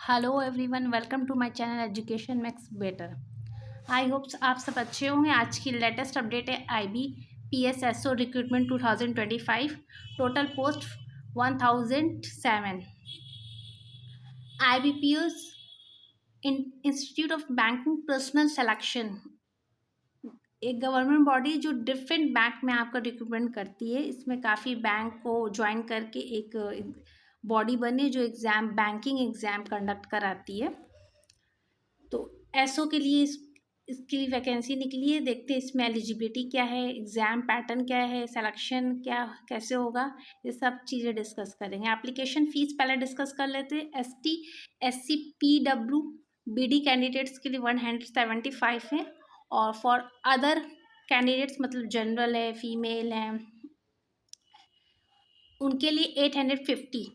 Hello everyone, welcome to my channel education makes better. I hope आप सब अच्छे होंगे। आज की लेटेस्ट अपडेट है IBPS SO recruitment 2025। Total post 1007। IBPS institute of banking personal selection एक गवर्नमेंट बॉडी जो डिफरेंट बैंक में आपका रिक्रूटमेंट करती है। इसमें काफ़ी बैंक को ज्वाइन करके एक बॉडी बनी जो बैंकिंग एग्ज़ाम कंडक्ट कराती है। तो एसओ के लिए इसके लिए वैकेंसी निकली है। देखते हैं इसमें एलिजिबिलिटी क्या है, एग्ज़ाम पैटर्न क्या है, सिलेक्शन क्या कैसे होगा, ये सब चीज़ें डिस्कस करेंगे। एप्लीकेशन फ़ीस पहले डिस्कस कर लेते हैं। ST SC PW BD candidates के लिए 175 है, और फॉर अदर कैंडिडेट्स मतलब जनरल है, फीमेल है, उनके लिए 850।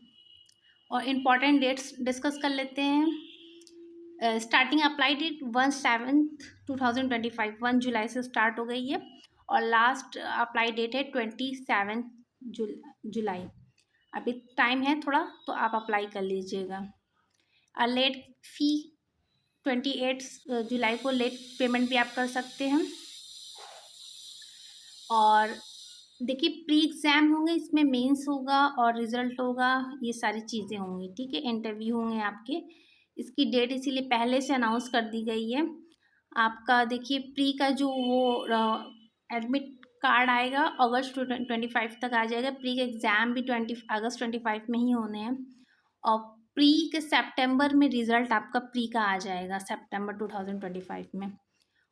और इम्पॉर्टेंट डेट्स डिस्कस कर लेते हैं। स्टार्टिंग अप्लाई डेट 1/7/2025, 1 जुलाई से स्टार्ट हो गई है, और लास्ट अप्लाई डेट है 27 जुलाई। अभी टाइम है थोड़ा, तो आप अप्लाई कर लीजिएगा। लेट फी 28 जुलाई को लेट पेमेंट भी आप कर सकते हैं। और देखिए, प्री एग्ज़ाम होंगे, इसमें मेंस होगा और रिज़ल्ट होगा, ये सारी चीज़ें होंगी। ठीक है, इंटरव्यू होंगे आपके। इसकी डेट इसीलिए पहले से अनाउंस कर दी गई है। आपका देखिए, प्री का जो वो एडमिट कार्ड आएगा अगस्त 25 तक आ जाएगा। प्री का एग्ज़ाम भी अगस्त 25 में ही होने हैं, और प्री के सितंबर में रिज़ल्ट आपका प्री का आ जाएगा, सितंबर 2025 में।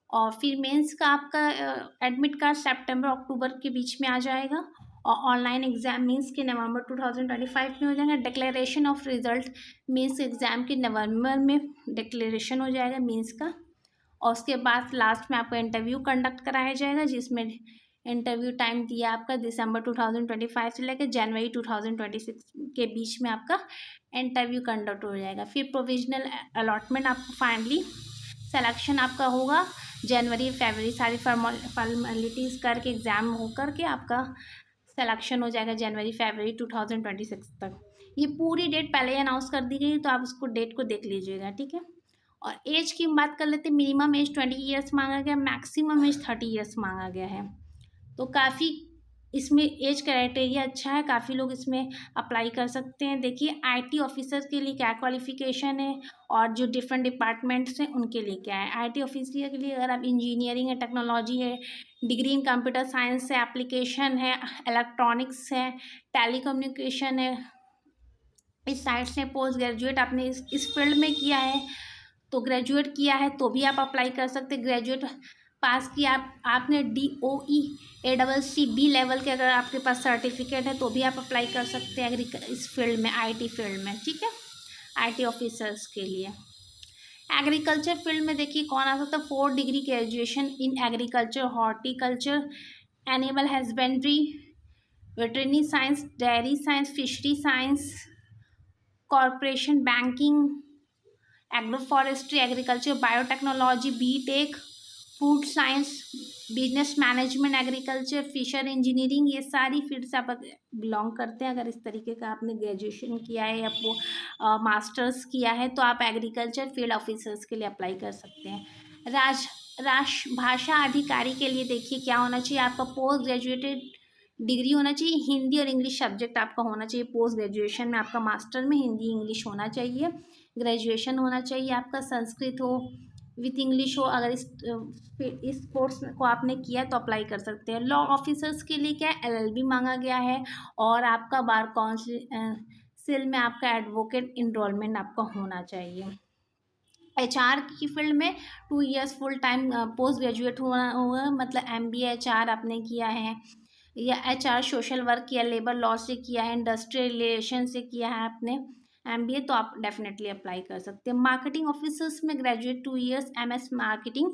और फिर मेंस का आपका एडमिट कार्ड सितंबर अक्टूबर के बीच में आ जाएगा, और ऑनलाइन एग्ज़ाम मीन्स के नवंबर 2025 में हो जाएगा। Declaration of result means exam के नवंबर में डिक्लेरेशन हो जाएगा मीन्स का। और उसके बाद लास्ट में आपका इंटरव्यू कंडक्ट कराया जाएगा, जिसमें इंटरव्यू टाइम दिया आपका दिसंबर 2025 से लेकर जनवरी 2026 के बीच में आपका इंटरव्यू कंडक्ट हो जाएगा। फिर प्रोविजनल अलॉटमेंट आपको फाइनली सिलेक्शन आपका होगा जनवरी फरवरी, सारी फॉर्मेलिटीज़ करके एग्ज़ाम हो करके आपका सिलेक्शन हो जाएगा जनवरी फरवरी 2026 तक। ये पूरी डेट पहले ही अनाउंस कर दी गई, तो आप उसको डेट को देख लीजिएगा। ठीक है, और एज की बात कर लेते हैं। मिनिमम एज 20 ईयर्स मांगा गया, मैक्सिमम एज 30 ईयर्स मांगा गया है। तो काफ़ी इसमें एज क्राइटेरिया अच्छा है, काफ़ी लोग इसमें अप्लाई कर सकते हैं। देखिए, IT ऑफिसर के लिए क्या क्वालिफ़िकेशन है, और जो डिफरेंट डिपार्टमेंट्स हैं उनके लिए क्या है। IT ऑफिसर के लिए अगर आप इंजीनियरिंग है, टेक्नोलॉजी है, डिग्री इन कंप्यूटर साइंस है, एप्लीकेशन है, इलेक्ट्रॉनिक्स है, टेलीकम्युनिकेशन है, इस साइड से पोस्ट ग्रेजुएट आपने इस फील्ड में किया है, तो ग्रेजुएट किया है तो भी आप अप्लाई कर सकते हैं। ग्रेजुएट पास किया आपने DOE ACC B लेवल के अगर आपके पास सर्टिफिकेट है तो भी आप अप्लाई कर सकते हैं इस फील्ड में, IT फील्ड में। ठीक है, IT ऑफिसर्स के लिए। एग्रीकल्चर फील्ड में देखिए कौन आ सकता है। 4 degree graduation in agriculture, horticulture, animal husbandry, veterinary science, dairy science, fishery science, corporation banking, agro forestry, agriculture, biotechnology, BTech, food science, business management, agriculture, fisher engineering, ये सारी field से आप बिलोंग करते हैं। अगर इस तरीके का आपने ग्रेजुएशन किया है या मास्टर्स किया है, तो आप एग्रीकल्चर फील्ड ऑफिसर्स के लिए अप्लाई कर सकते हैं। राजभाषा अधिकारी के लिए देखिए क्या होना चाहिए। आपका पोस्ट ग्रेजुएटेड डिग्री होना चाहिए, हिंदी और इंग्लिश सब्जेक्ट आपका होना चाहिए। पोस्ट ग्रेजुएशन में आपका मास्टर में हिंदी इंग्लिश होना चाहिए। ग्रेजुएशन होना चाहिए आपका, संस्कृत हो विथ इंग्लिश हो। अगर इस कोर्स को आपने किया तो अप्लाई कर सकते हैं। लॉ ऑफिसर्स के लिए क्या है, LLB मांगा गया है, और आपका बार काउंसिल में आपका एडवोकेट इनरोलमेंट आपका होना चाहिए। HR की फील्ड में 2 years full time post graduate होना होगा, मतलब MBA HR आपने किया है, या HR सोशल वर्क किया, लेबर लॉ से किया है, इंडस्ट्रियल रिलेशन से किया है आपने MBA, तो आप डेफिनेटली अप्लाई कर सकते हैं। मार्केटिंग ऑफिसर्स में graduate 2 years MS marketing,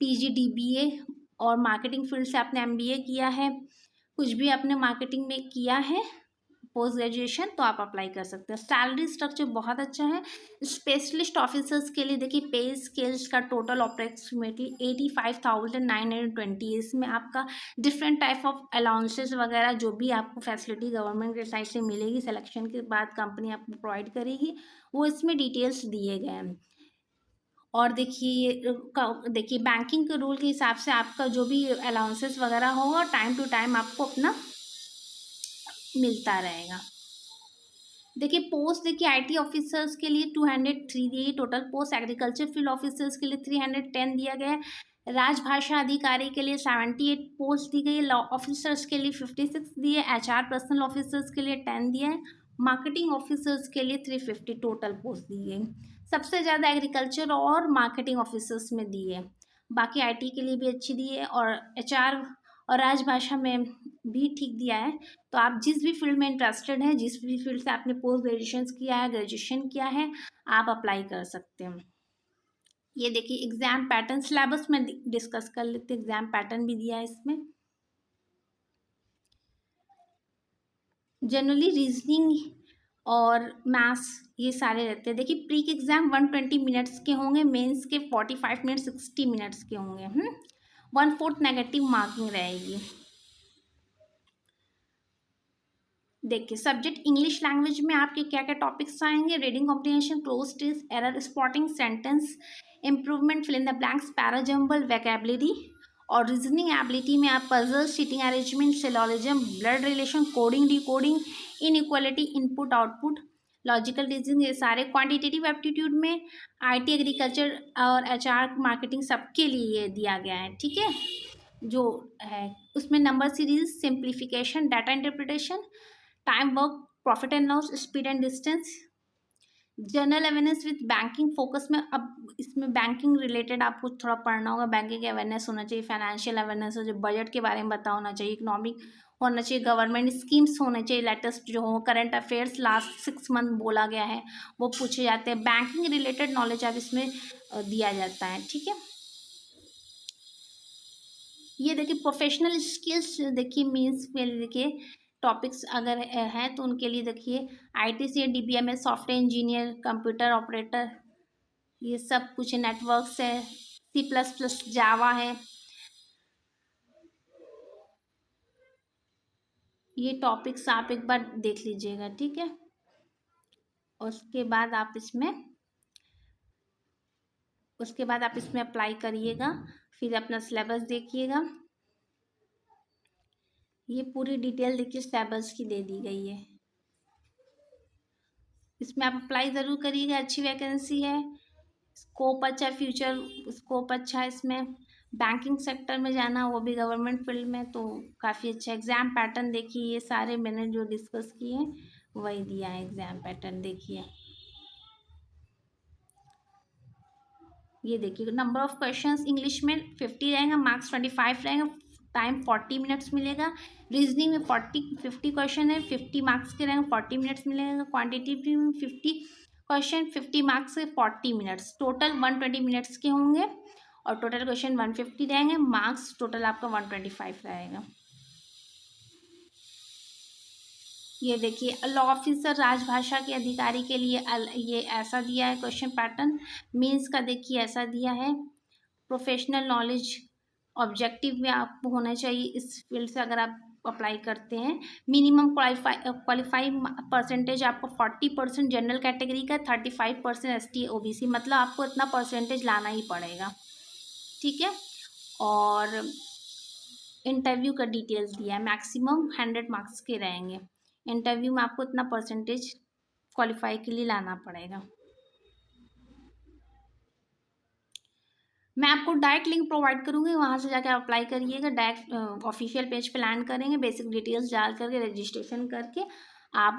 PG DBA, और मार्केटिंग फील्ड से आपने MBA किया है, कुछ भी आपने मार्केटिंग में किया है पोस्ट ग्रेजुएशन तो आप अप्लाई कर सकते हैं। सैलरी स्ट्रक्चर बहुत अच्छा है। स्पेशलिस्ट ऑफिसर्स के लिए देखिए पे स्केल्स का टोटल अप्रॉक्सीमेटली 85,920। इसमें आपका डिफरेंट टाइप ऑफ अलाउंसेस वगैरह जो भी आपको फैसिलिटी गवर्नमेंट के साइड से मिलेगी, सिलेक्शन के बाद कंपनी आपको प्रोवाइड करेगी, वो इसमें डिटेल्स दिए गए हैं। और देखिए बैंकिंग के रूल के हिसाब से आपका जो भी अलाउंसेस वगैरह होगा टाइम टू टाइम आपको अपना मिलता रहेगा। देखिए पोस्ट देखिए आईटी ऑफिसर्स के लिए 203 दिए total post, agriculture field officers के लिए 310 दिया गया है, राजभाषा अधिकारी के लिए 78 पोस्ट दी गई है, लॉ ऑफिसर्स के लिए 56 दिए, एचआर पर्सनल ऑफिसर्स के लिए 10 दिया है, मार्केटिंग ऑफिसर्स के लिए 350 टोटल पोस्ट दी गई। सबसे ज़्यादा एग्रीकल्चर और मार्केटिंग ऑफिसर्स में दी है, बाकी आईटी के लिए भी अच्छी दी है और एचआर और राजभाषा में भी ठीक दिया है। तो आप जिस भी फील्ड में इंटरेस्टेड हैं, जिस भी फील्ड से आपने पोस्ट ग्रेजुएशन किया है, ग्रेजुएशन किया है, आप अप्लाई कर सकते हैं। ये देखिए एग्जाम पैटर्न सिलेबस में डिस्कस कर लेते हैं। एग्जाम पैटर्न भी दिया है इसमें। जनरली रीजनिंग और मैथ्स ये सारे रहते हैं। देखिए प्री के एग्जाम 120 मिनट्स के होंगे, मेंस के 45 मिनट 60 मिनट्स के होंगे। 1/4 नेगेटिव मार्किंग रहेगी। देखिए सब्जेक्ट इंग्लिश लैंग्वेज में आपके क्या क्या टॉपिक्स आएंगे, reading comprehension, cloze test, error spotting, sentence improvement, fill in the blanks, parajumble, vocabulary. और रीजनिंग एबिलिटी में आप puzzle, seating arrangement, syllogism, blood relation, coding, decoding, inequality, input output, logical reasoning, ये सारे। क्वांटिटेटिव एप्टीट्यूड में IT, agriculture और HR, marketing सबके लिए ये दिया गया है, ठीक है। जो है उसमें number series, simplification, data interpretation, time work, profit and loss, speed and distance, general awareness with banking focus में। अब इसमें बैंकिंग रिलेटेड आपको थोड़ा पढ़ना होगा, बैंकिंग अवेयरनेस होना चाहिए, फाइनेंशियल अवेयरनेस हो, जो बजट के बारे में पता होना चाहिए, इकोनॉमिक होना चाहिए, गवर्नमेंट स्कीम्स होने चाहिए, लेटेस्ट जो हो, करंट अफेयर्स लास्ट 6 मंथ बोला गया है वो पूछे जाते हैं। बैंकिंग रिलेटेड नॉलेज आप इसमें दिया जाता है, ठीक है। ये देखिए प्रोफेशनल स्किल्स, देखिए मीन्स देखिए टॉपिक्स अगर हैं तो उनके लिए देखिए ITC, DBMS, software engineer, computer operator, ये सब कुछ नेटवर्क्स है, C++, जावा है, ये टॉपिक्स आप एक बार देख लीजिएगा, ठीक है। उसके बाद आप इसमें अप्लाई करिएगा, फिर अपना सिलेबस देखिएगा। ये पूरी डिटेल देखिए सिलेबस की दे दी गई है, इसमें आप अप्लाई ज़रूर करिएगा। अच्छी वैकेंसी है, स्कोप अच्छा, फ्यूचर स्कोप अच्छा है इसमें। बैंकिंग सेक्टर में जाना, वो भी गवर्नमेंट फील्ड में, तो काफ़ी अच्छा। एग्ज़ाम पैटर्न देखिए, ये सारे मैंने जो डिस्कस किए हैं वही दिया है एग्ज़ाम पैटर्न। देखिए ये देखिए नंबर ऑफ क्वेश्चंस इंग्लिश में 50 रहेगा, मार्क्स 25 रहेगा, टाइम 40 मिनट्स मिलेगा। रीजनिंग में 50 क्वेश्चन है, 50 मार्क्स के रहेंगे, 40 मिनट्स मिलेगा। क्वांटिटेटिव में 50 क्वेश्चन, 50 मार्क्स से 40 मिनट्स, टोटल 120 मिनट्स के होंगे। और टोटल क्वेश्चन 150 रहेंगे, मार्क्स टोटल आपका 125 रहेगा। ये देखिए लॉ ऑफिसर, राजभाषा के अधिकारी के लिए ये ऐसा दिया है क्वेश्चन पैटर्न। मीन्स का देखिए ऐसा दिया है। प्रोफेशनल नॉलेज ऑब्जेक्टिव में आपको होना चाहिए इस फील्ड से अगर आप अप्लाई करते हैं। मिनिमम क्वालिफाई परसेंटेज आपको 40% जनरल कैटेगरी का, 35% ST OBC, मतलब आपको इतना परसेंटेज लाना ही पड़ेगा, ठीक है। और इंटरव्यू का डिटेल्स दिया है, मैक्सिमम 100 मार्क्स के रहेंगे। इंटरव्यू में आपको इतना परसेंटेज क्वालिफाई के लिए लाना पड़ेगा। मैं आपको डायरेक्ट लिंक प्रोवाइड करूँगी, वहाँ से जाकर अप्लाई करिएगा। डायरेक्ट ऑफिशियल पेज पे लैंड करेंगे, बेसिक डिटेल्स डाल करके रजिस्ट्रेशन करके आप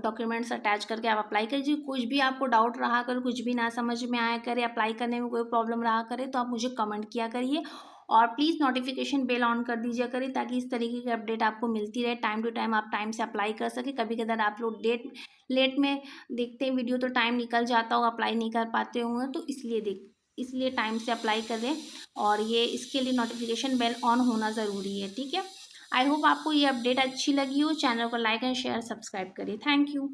डॉक्यूमेंट्स अटैच करके आप अप्लाई कीजिए। कुछ भी आपको डाउट रहा करे, कुछ भी ना समझ में आया करे, अप्लाई करने में कोई प्रॉब्लम रहा करे, तो आप मुझे कमेंट किया करिए। और प्लीज़ नोटिफिकेशन बेल ऑन कर दीजिए करिए, ताकि इस तरीके की अपडेट आपको मिलती रहे। टाइम टू टाइम आप टाइम से अप्लाई कर सके। कभी कभार आप लोग लेट में देखते हैं वीडियो, तो टाइम निकल जाता होगा, अप्लाई नहीं कर पाते होंगे, तो इसलिए टाइम से अप्लाई करें। और ये इसके लिए नोटिफिकेशन बेल ऑन होना ज़रूरी है, ठीक है। आई होप आपको ये अपडेट अच्छी लगी हो। चैनल को लाइक एंड शेयर सब्सक्राइब करिए। Thank you.